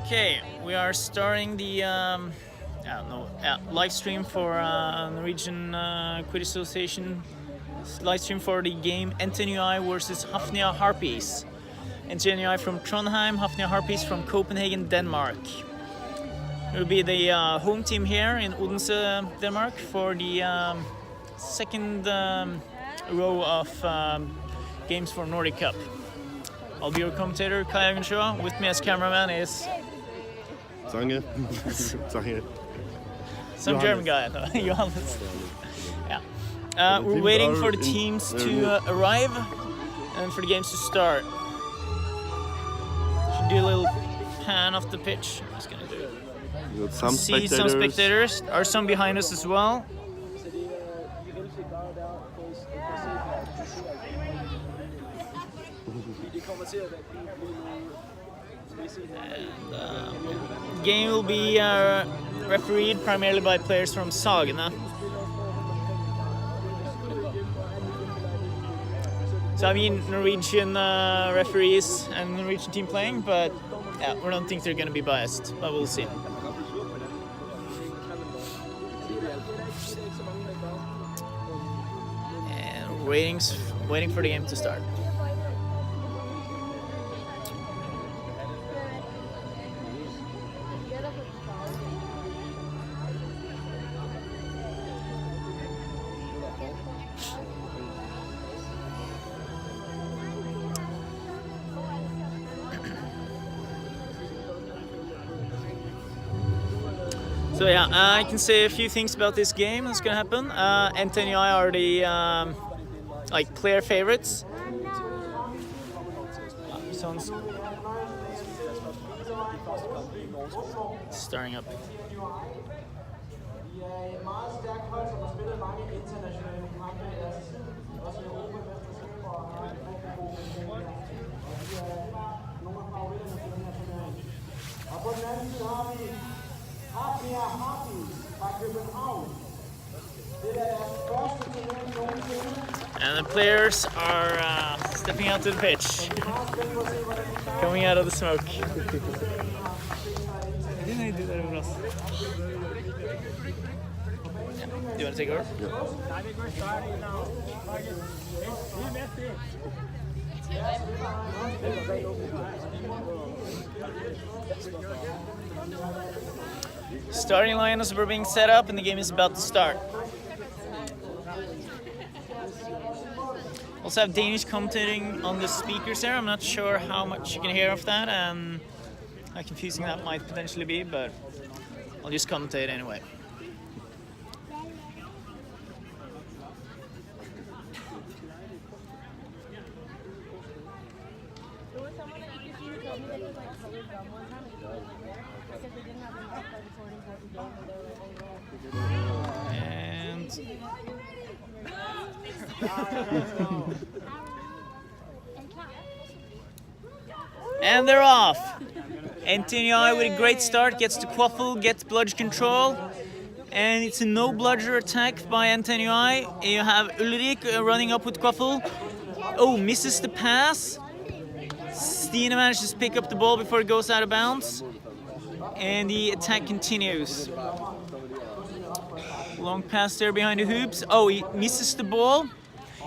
Okay, we are starting the live stream for Norwegian Quid Association. Live stream for the game NTNUI versus Hafnia Harpies. NTNUI from Trondheim, Hafnia Harpies from Copenhagen, Denmark. It will be the home team here in Odense, Denmark for the second row of games for Nordic Cup. I'll be your commentator, Kai Agenshaw. With me as cameraman is... Sange. Sange. Some German guy, Johannes. Yeah. We're waiting for the teams to arrive and for the games to start. Should do a little pan off the pitch. I'm just gonna do it. Some see some spectators. Are some behind us as well. And the game will be refereed primarily by players from Sagene. So I mean Norwegian referees and Norwegian team playing, but yeah, we don't think they're going to be biased, but we'll see. And we're waiting for the game to start. So yeah, I can say a few things about this game that's gonna happen. NTNUI are the clear favorites. Someone's starting up. Hafnia Harpies fra København. And the players are stepping out to the pitch, coming out of the smoke. Didn't I do that over us? Yeah. Do you want to take over? Starting lineups were being set up and the game is about to start. Also have Danish commentating on the speakers there. I'm not sure how much you can hear of that and how confusing that might potentially be, but I'll just commentate anyway. And they're off. NTNUI with a great start gets to quaffle, gets bludge control, and it's a no bludger attack by NTNUI. You have Ulrik running up with quaffle. Oh, misses the pass. Stine manages to pick up the ball before it goes out of bounds, and the attack continues. Long pass there behind the hoops. Oh, he misses the ball.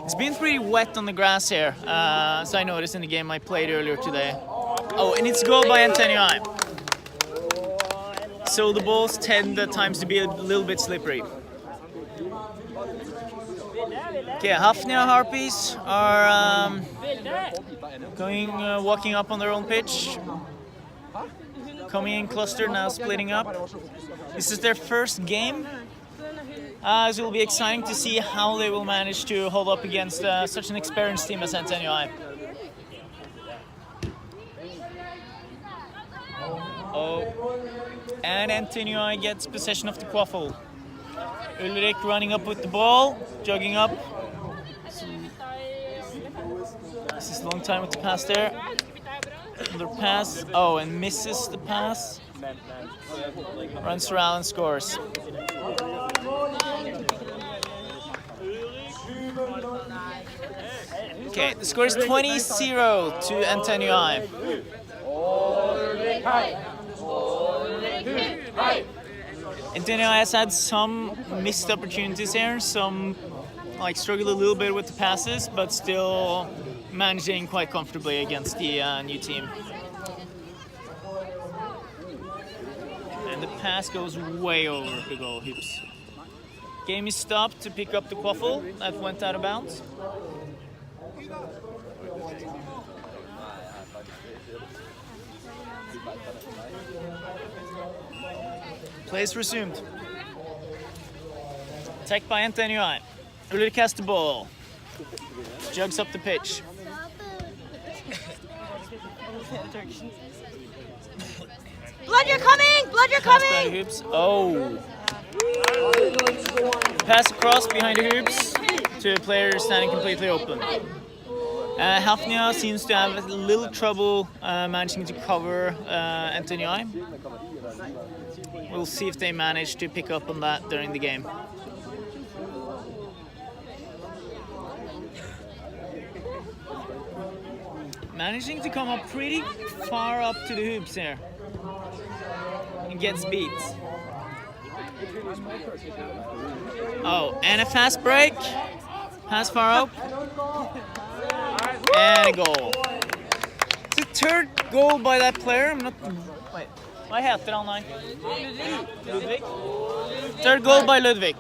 It's been pretty wet on the grass here, as I noticed in the game I played earlier today. Oh, and it's a goal by NTNUI. So the balls tend at times to be a little bit slippery. Okay, Hafnia Harpies are walking up on their own pitch. Coming in clustered, now splitting up. This is their first game. So it will be exciting to see how they will manage to hold up against such an experienced team as NTNUI. Oh, and NTNUI gets possession of the quaffle. Ulrik running up with the ball, jogging up. This is a long time with the pass there. Another pass. Oh, and misses the pass. Runs around and scores. Okay, the score is 20-0 to NTNUI. NTNUI has had some missed opportunities here, some like struggled a little bit with the passes, but still managing quite comfortably against the new team. And the pass goes way over the goal hoops. Game is stopped to pick up the quaffle that went out of bounds. Play is resumed. Attacked by NTNUI. Ulrich has the ball. Jugs up the pitch. Blood, you're coming! Blood, you're Pass by the coming! hoops. Oh. Pass across behind the hoops to a player standing completely open. Hafnia seems to have a little trouble managing to cover NTNUI. We'll see if they manage to pick up on that during the game. Managing to come up pretty far up to the hoops here. And gets beat. Oh, and a fast break. Pass far up. And a goal. It's the third goal by that player. I'm not... Wait. Hva heter han her? Ludvig? Third goal by Ludvig.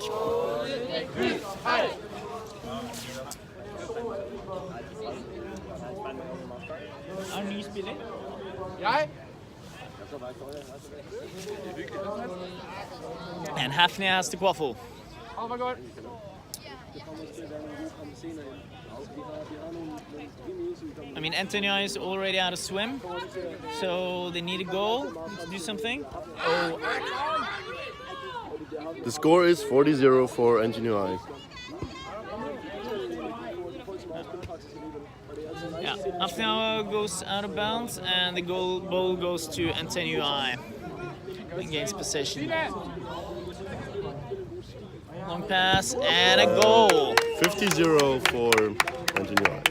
Er ny spiller? And Hafnia has the quaffle. I mean, NTNUI is already out of swim, so they need a goal to do something. Oh. The score is 40-0 for NTNUI. Yeah, Hafnia goes out of bounds, and the ball goes to NTNUI and gains possession. Long pass and a goal. 50-0 for NTNUI.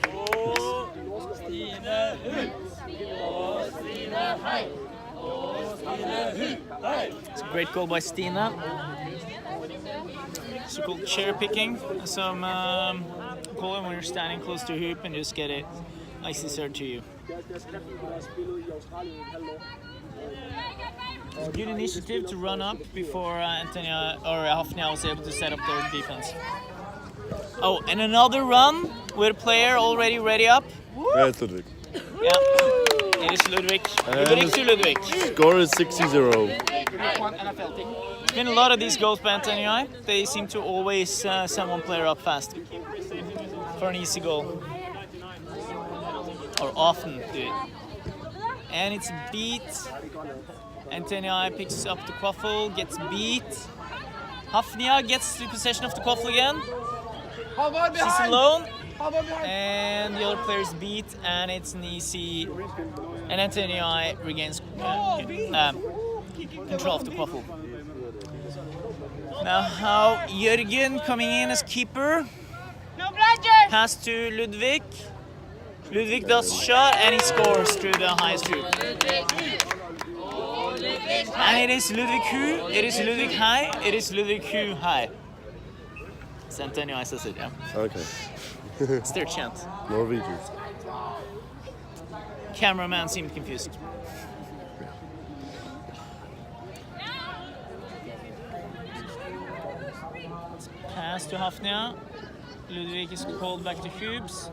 It's a great goal by Stina. So-called cherry picking. Some call it when you're standing close to a hoop and just get it nicely served to you. It's a good initiative to run up before NTNUI or Hafnia was able to set up their defense. Oh, and another run with a player already ready up. Yeah, it's Ludwig. Yeah, it is Ludwig. Ludwig to Ludwig. Score is 60-0. There's been a lot of these goals by NTNUI. They seem to always send one player up fast for an easy goal. Or often do it. And it's beat. NTNUI picks up the quaffle, gets beat. Hafnia gets the possession of the quaffle again. She's alone. And the other player is beat, and it's an easy. And NTNUI regains control of the quaffle. Now, Jørgen coming in as keeper. Pass to Ludvig. Ludvig does shot, and he scores through the highest hoop. And it is Ludvig who, it is Ludvig high, it is Ludvig who high. NTNUI says it, yeah. Okay. It's their chant. Norwegian. Cameraman seemed confused. Pass to Hafnia. Ludvig is called back to hoops.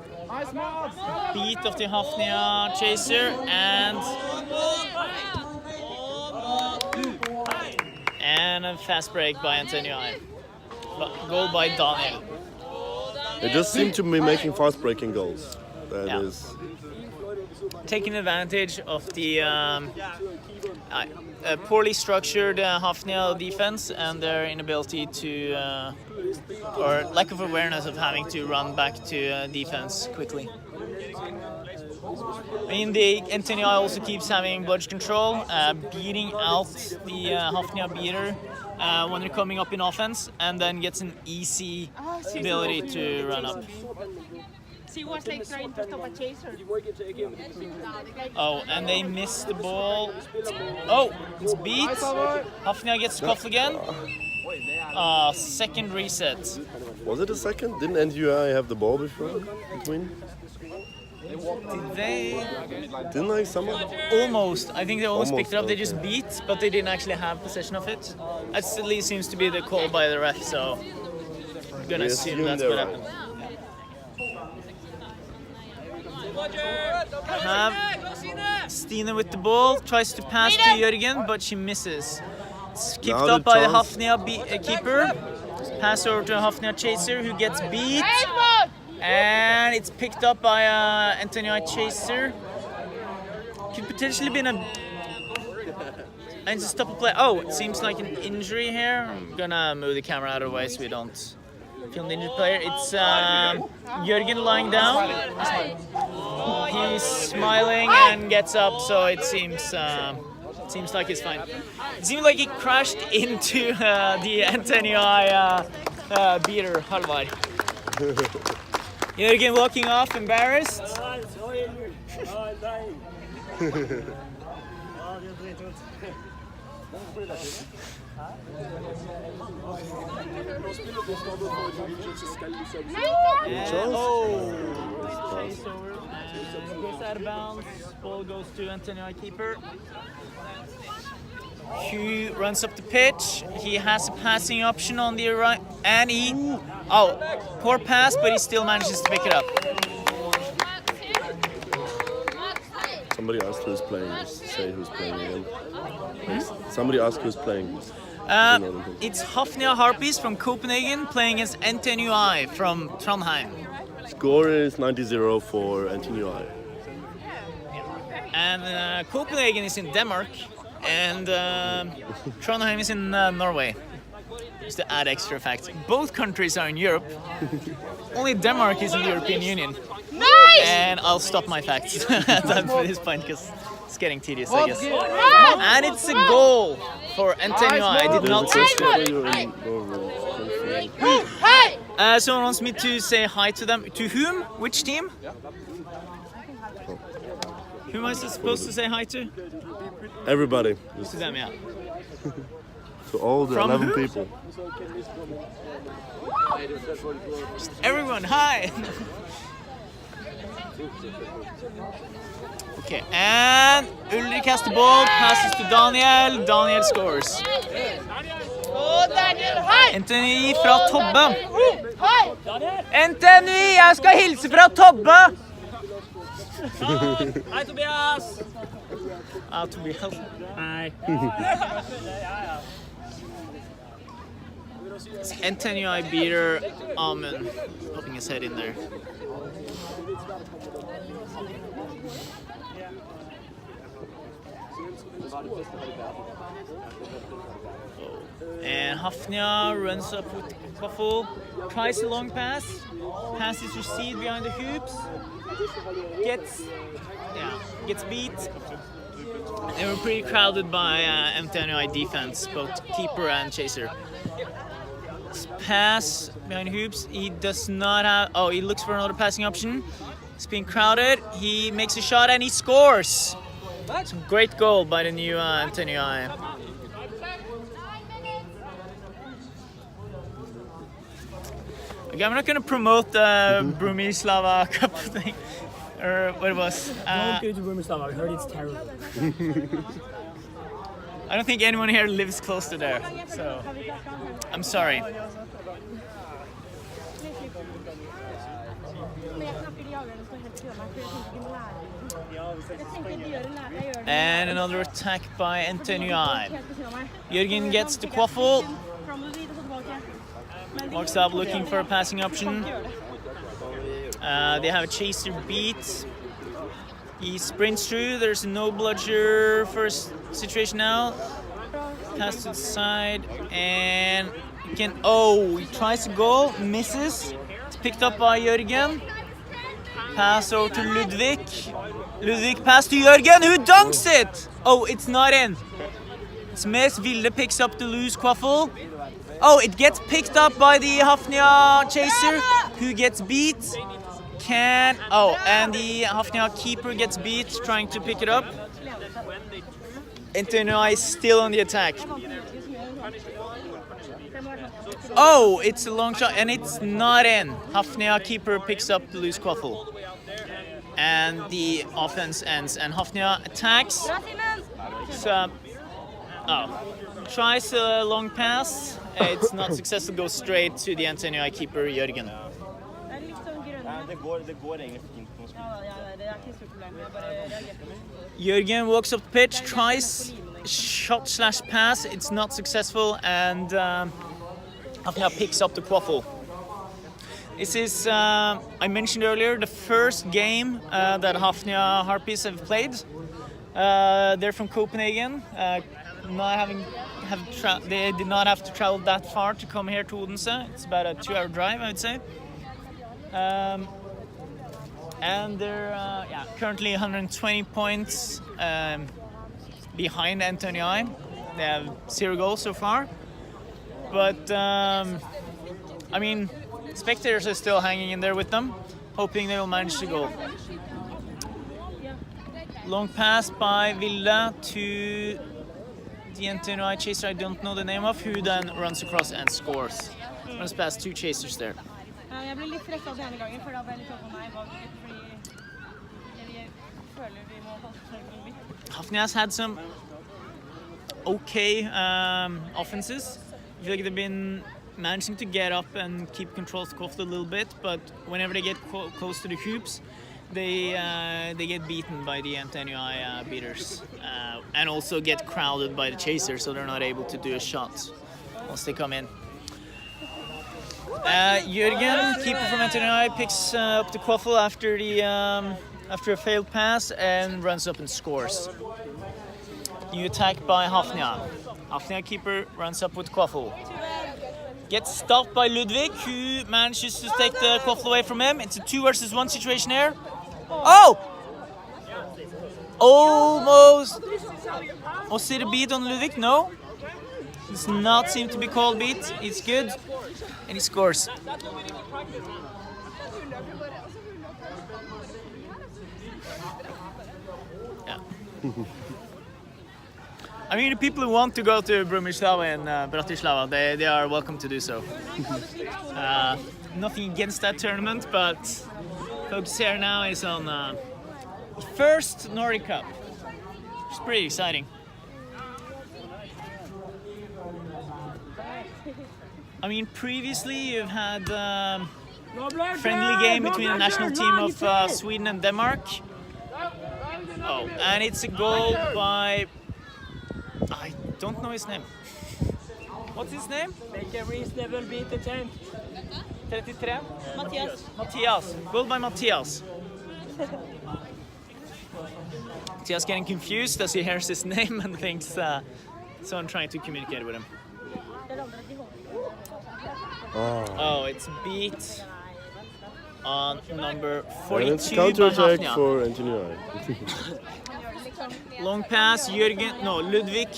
Beat of the Hafnia chaser and a fast break by NTNUI. Goal by Daniel. They just seem to be making fast breaking goals. That is taking advantage of the poorly structured Hafnia defense and their inability to, or lack of awareness of having to run back to defense quickly. I mean, the NTNUI also keeps having bludge control, beating out the Hafnia beater when they're coming up in offense, and then gets an easy ability to run up. She was like trying to stop a chaser. Oh, and they missed the ball. Oh, it's beat. Hafnia gets scuffed again. Second reset. Was it a second? Didn't NTNUI have the ball between? Did they? Didn't like someone? Almost. I think they almost picked it up. They okay. just beat, but they didn't actually have possession of it. That at least seems to be the call by the ref, so I'm gonna We assume assume that's they're what right. happened. Have Stine with the ball, tries to pass to Jørgen, but she misses. It's kicked Now the up by the chance. Hafnia keeper. Pass over to Hafnia chaser, who gets beat. And it's picked up by NTNUI chaser. Could potentially been a... And to stop a play. Oh, it seems like an injury here. I'm gonna move the camera out of the way so we don't film the injured player. It's Jørgen lying down. He's smiling and gets up, so it seems like he's fine. It seems like he crashed into the NTNUI beater, Halvard. Jørgen walking off, embarrassed. Chase over. Goes out of bounds. Ball goes to NTNUI keeper. Hugh runs up the pitch. He has a passing option on the right, and he... Oh, poor pass, but he still manages to pick it up. Somebody asked who's playing. Just say who's playing again. Somebody asked who's playing. It's Hafnia Harpies from Copenhagen playing against NTNUI from Trondheim. Score is 90-0 for NTNUI. And Copenhagen is in Denmark, and Trondheim is in Norway. Just to add extra facts. Both countries are in Europe. Only Denmark is in the European Union. Nice! And I'll stop my facts at this point because it's getting tedious, I guess. And it's a goal for NTNUI. I did not see it. Someone wants me to say hi to them. To whom? Which team? Who am I supposed to say hi to? Everybody. To them, yeah. To all the From 11 who? people. Just everyone, hi! Okay, and Ulrik has the ball, passes to Daniel. Daniel scores. NTNUI fra Tobbe. NTNUI, jeg skal hilse fra Tobbe! Hei, Tobias! Tobias. Hei. NTNUI beater Amund popping his head in there. And Hafnia runs up with the Quaffle, tries a long pass, passes received behind the hoops, gets beat. They were pretty crowded by NTNUI defense, both keeper and chaser. Pass behind hoops. He does not have. Oh, he looks for another passing option. It's being crowded. He makes a shot and he scores. It's a great goal by the new NTNUI. Okay, I'm not going to promote the Brumislava Cup thing, or what it was. Don't go to Rumpeldunk. I heard it's terrible. I don't think anyone here lives close to there, so I'm sorry. And another attack by NTNUI. Jørgen gets the Quaffle. Walks up looking for a passing option. They have a chaser beat. He sprints through. There's no bludger first situation now. Pass to the side and he tries to goal, misses. It's picked up by Jørgen. Pass over to Ludvig. Ludvig pass to Jørgen, who dunks it. Oh, it's not in. It's missed. Vilde picks up the loose Quaffle. Oh, it gets picked up by the Hafnia chaser, who gets beat. can. Oh, and the Hafnia keeper gets beat trying to pick it up. NTNUI is still on the attack. Oh, it's a long shot and it's not in. Hafnia keeper picks up the loose quaffle. And the offense ends and Hafnia attacks. So, tries a long pass. It's not successful, goes straight to the NTNUI keeper Jørgen. Jørgen walks up the pitch, tries shot/pass. It's not successful, and Hafnia picks up the quaffle. This is, I mentioned earlier, the first game that Hafnia Harpies have played. They're from Copenhagen. They did not have to travel that far to come here to Odense. It's about a 2-hour drive, I would say. And they're currently 120 points behind NTNUI. They have 0 goals so far. But, I mean, spectators are still hanging in there with them, hoping they will manage to go. Long pass by Vilde to the NTNUI chaser I don't know the name of, who then runs across and scores. Runs past 2 chasers there. Jeg ble litt stresset denne gangen, for da ble jeg litt sånn på meg, fordi jeg føler vi må holde på litt. Hafnia has had some okay offenses. I feel like they've been managing to get up and keep control of the quaffle a little bit, but whenever they get close to the hoops, they get beaten by the NTNUI beaters, and also get crowded by the chasers, so they're not able to do a shot once they come in. Jørgen, keeper from NTNUI, picks up the quaffle after a failed pass and runs up and scores. New attack by Hafnia. Hafnia keeper runs up with quaffle. Gets stopped by Ludvig, who manages to take the quaffle away from him. It's a 2 versus 1 situation here. Oh! Almost. Was it a beat on Ludvig? No. Does not seem to be called beat. It's good. And he scores. Yeah. I mean, the people who want to go to Bratislava and Bratislava, they are welcome to do so. Nothing against that tournament, but focus here now is on the first Nordic Cup. It's pretty exciting. I mean, previously you've had a friendly game between the national team of Sweden and Denmark. Oh, and it's a goal by... I don't know his name. What's his name? Make a reasonable beat attempt. 33? Mathias. Mathias. Goal by Mathias. Mathias getting confused as he hears his name and thinks someone trying to communicate with him. Oh, it's beat on number 42 And it's by counter-attack Hafnia. for NTNUI. Long pass, Ludvig.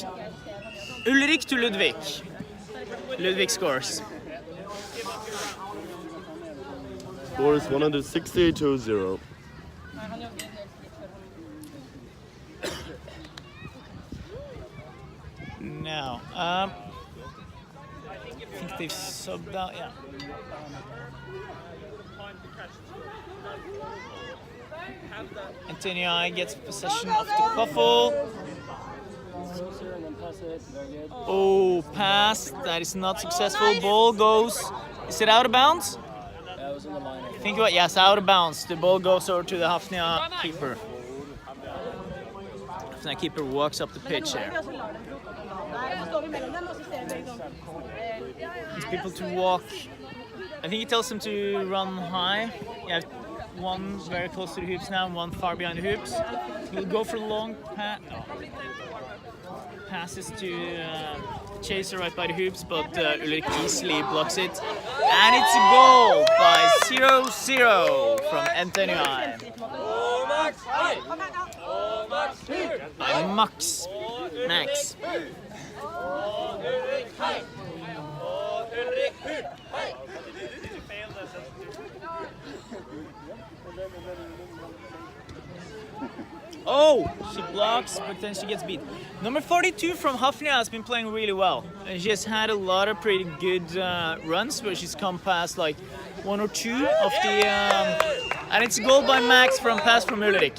Ulrik to Ludvig. Ludvig scores. Score is 160-0. Now, I think they've subbed out, yeah. NTNUI gets possession of the quaffle. Oh, pass. That is not successful. Ball goes. Is it out of bounds? Think about, yes, out of bounds. The ball goes over to the Hafnia keeper. Hafnia keeper walks up the pitch there. Needs people to walk. I think he tells them to run high. Yeah, one very close to the hoops now, and one far behind the hoops. He'll go for long passes to Chaser right by the hoops, but Ulrik easily blocks it. And it's a goal by 0-0 from NTNUI. By Max. Oh, she blocks, but then she gets beat. Number 42 from Hafnia has been playing really well. And she has had a lot of pretty good runs where she's come past like 1 or 2 of the... and it's a goal by Max from pass from Ulrik.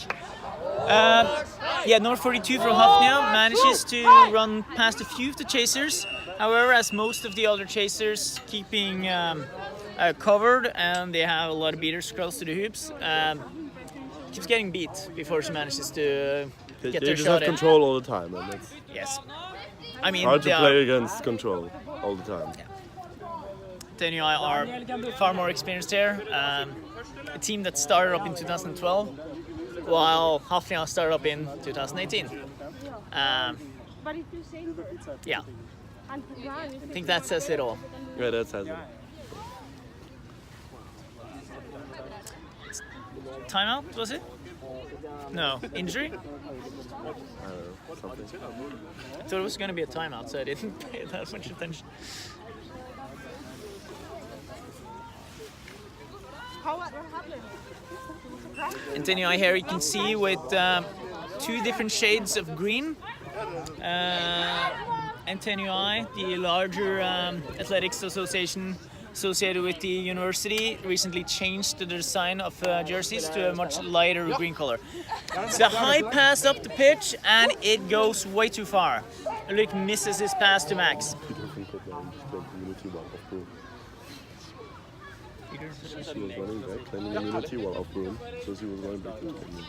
Yeah, number 42 from Hafnia manages to run past a few of the chasers. However, as most of the other chasers keeping covered and they have a lot of beaters close to the hoops, keeps getting beat before she manages to get They their just shot have in. control all the time, and it's Yes. I mean, hard to they play are, against control all the time. NTNUI are far more experienced here. A team that started up in 2012, while Hafnia started up in 2018. But it's the same. Yeah, And I think that says it all. Yeah, that says it. Timeout, was it? No, injury? I don't know, something. I thought it was going to be a timeout, so I didn't pay that much attention. what happened? NTNUI here you can see with 2 different shades of green. NTNUI, the larger athletics association associated with the university, recently changed the design of jerseys to a much lighter green color. It's a high pass up the pitch and it goes way too far. Ulrik misses his pass to Max. Peter from Copenhagen just played community while off room. She was running back, claiming immunity while off room, so she was running back to the community.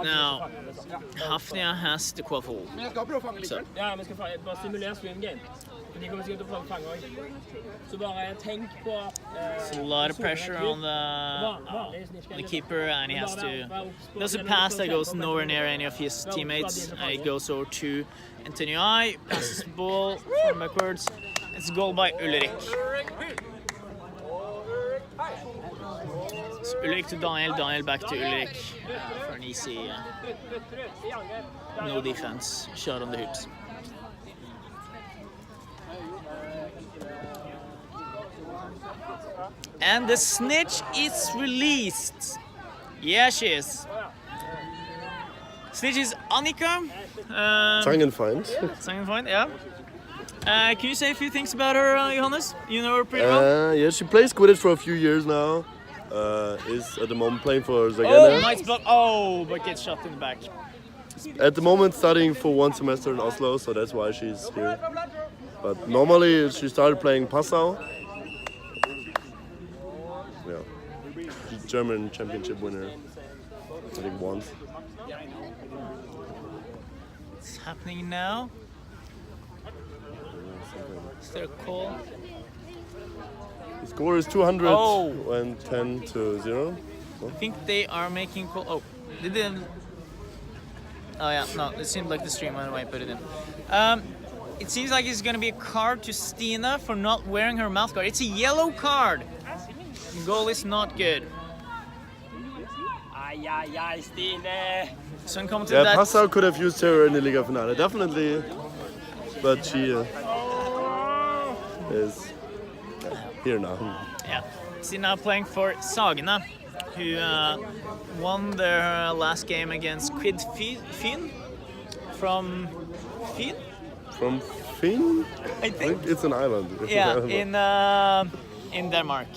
Now, Hafnia has the quaffle. So, Ja, vi skal bare simulere swim game. For de kommer sikkert til å prøve å fange også. Så bare tenk på... it's a lot of pressure on the keeper, and he has to... There's a pass that goes nowhere near any of his teammates. It goes over to NTNUI, passes the ball from backwards. It's a goal by Ulrik. So Ulrik to Daniel, Daniel back to Ulrik for an easy no defense shot on the hoops. And the snitch is released. Yeah, she is. Snitch is Annika. Zangenfeind. Sangenfeind, yeah. Can you say a few things about her, Johannes? You know her pretty well. Yeah, she plays Quidditch for a few years now. Is at the moment playing for Zagana. Oh, nice block. Oh, but gets shot in the back. At the moment studying for 1 semester in Oslo, so that's why she's here. But normally she started playing Passau. Yeah. German championship winner. I think once. What's happening now? Is there a call? The score is 210 to 0. I think they are making call. Oh, they didn't. Oh yeah, no, it seemed like the stream went away, put it in. It seems like it's gonna be a card to Stina for not wearing her mouth guard. It's a yellow card. The goal is not good. Ai, ai, ai, Stine! So come to Yeah, that. Passau could have used her in the Liga Finale, definitely. But she is here now. Yeah, she's now playing for Sagene, who won their last game against Quid Fyn from Fyn. From Fyn? I think. It's an island. Yeah, in Denmark.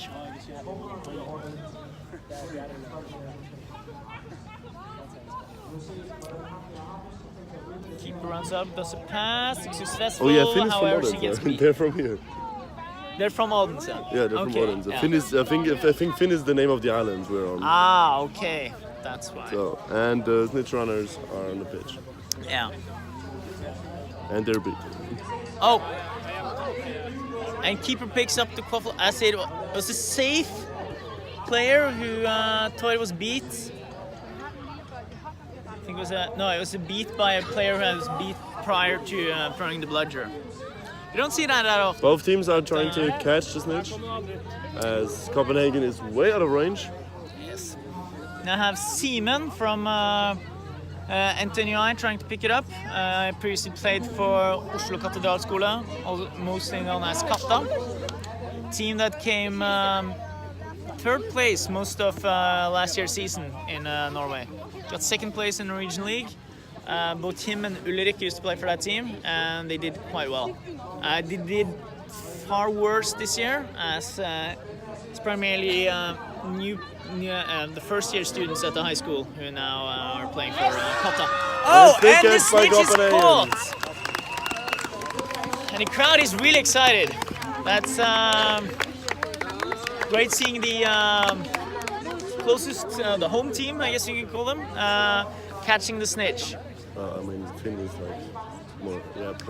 Keeper runs up, does a pass, successful. Oh yeah, Fyn is from however she gets Odense. beat. They're from here. They're from Odense. Yeah, they're Okay, from Odense. yeah. Fyn is, I think Fyn is the name of the island we're on. Ah, okay, that's why. So, and the snitch runners are on the pitch. Yeah. And they're beat. Oh! And keeper picks up the quaffle. I said it was a safe player who thought it was beat. I think it was it was a beat by a player who was beat prior to throwing the bludger. You don't see that often. Both teams are trying to catch the snitch, as Copenhagen is way out of range. Yes. Now I have Simen from NTNUI trying to pick it up. Previously played for Oslo Katedralskole, mostly known as Katta. team that came third place most of last year's season in Norway. Got second place in the Norwegian League. Both him and Ulrik used to play for that team, and they did quite well. They did far worse this year, as it's primarily the first-year students at the high school who now are playing for Kata. Oh, and the snitch is caught! And the crowd is really excited. That's great seeing the closest, the home team, I guess you could call them, catching the snitch. I mean, Finn is like more.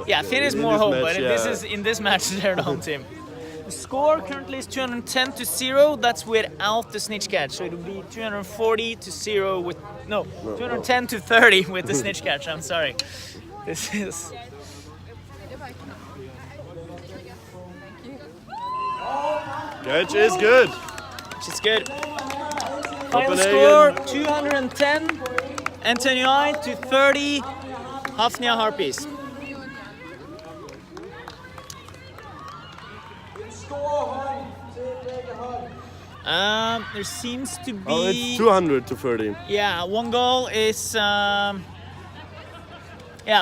Yeah, Finn is in more this home, match, but in this match they're the home team. The score currently is 210-0. That's without the snitch catch, so it would be 240-0 with 210-30 with the snitch catch. I'm sorry. This is. Catch is good. Which is good. Final score 210 NTNUI to 30 Hafnia Harpies. There seems to be. Oh, it's 200-30. Yeah, one goal is. Yeah,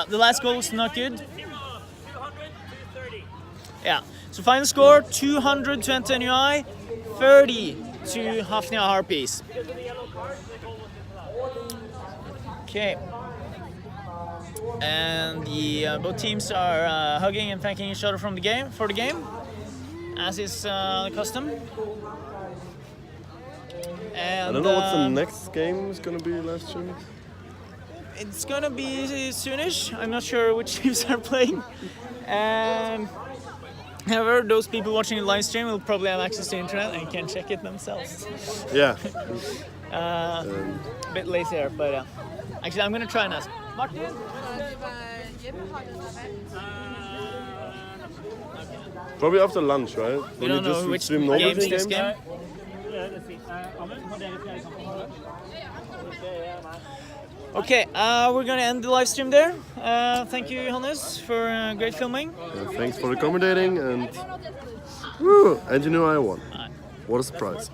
the last goal was not good. Yeah. So final score 200 to NTNUI, 30 to Hafnia Harpies. Okay. And the both teams are hugging and thanking each other for the game, as is the custom. And, I don't know what the next game is gonna be, last stream. It's gonna be soonish. I'm not sure which teams are playing. However, those people watching the live stream will probably have access to the internet and can check it themselves. Yeah. A bit late there, but actually I'm gonna try and ask. Martin? Probably after lunch, right? We don't know which games this game. Okay, we're gonna end the live stream there. Thank you, Johannes, for great filming. Yeah, thanks for accommodating, and woo, NTNUI won. What a surprise.